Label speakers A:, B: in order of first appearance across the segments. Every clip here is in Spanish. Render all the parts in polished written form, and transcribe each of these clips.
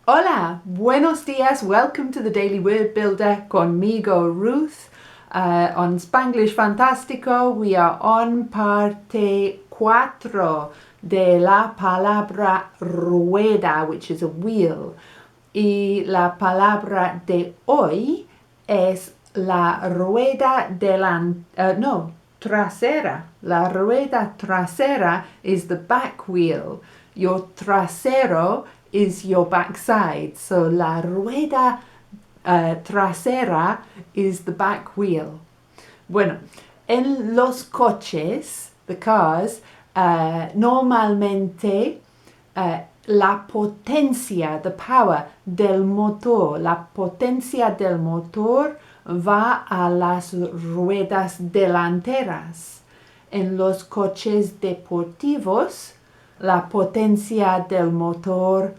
A: Hola, buenos días. Welcome to the Daily Word Builder conmigo, Ruth. On Spanglish Fantástico, we are on parte 4 de la palabra rueda, which is a wheel. Y la palabra de hoy es la rueda trasera. La rueda trasera is the back wheel. Your trasero is your backside. So la rueda trasera is the back wheel. Bueno, en los coches, the cars, normalmente la potencia, the power del motor, la potencia del motor va a las ruedas delanteras. En los coches deportivos, la potencia del motor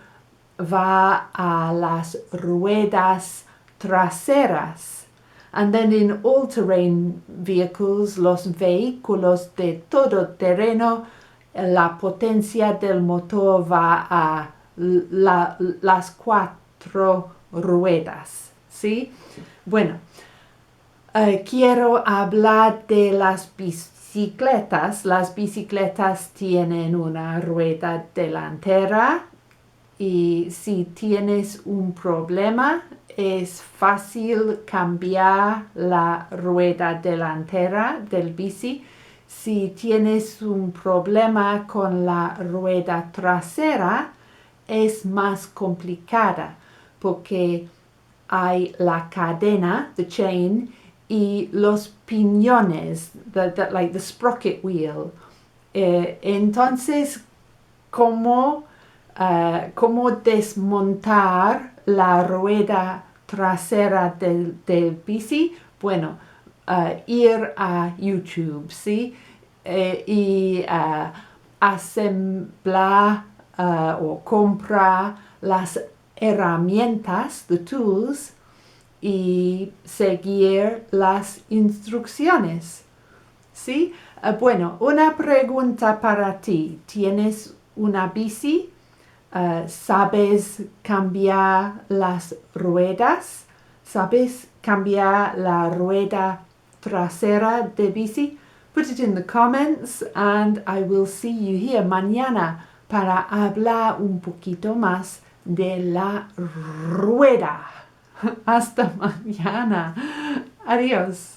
A: va a las ruedas traseras. And then in all-terrain vehicles, los vehículos de todo terreno, la potencia del motor va a las 4 ruedas, ¿sí? Bueno, quiero hablar de las bicicletas. Las bicicletas tienen una rueda delantera y si tienes un problema, es fácil cambiar la rueda delantera del bici. Si tienes un problema con la rueda trasera, es más complicada porque hay la cadena, the chain, y los piñones, like the sprocket wheel. Entonces, ¿cómo desmontar la rueda trasera del bici? Bueno, ir a YouTube, ¿sí? Y asemblar o comprar las herramientas, the tools, y seguir las instrucciones, ¿sí? Bueno, una pregunta para ti. ¿Tienes una bici? ¿Sabes cambiar las ruedas? ¿Sabes cambiar la rueda trasera de bici? Put it in the comments and I will see you here mañana para hablar un poquito más de la rueda. Hasta mañana. Adiós.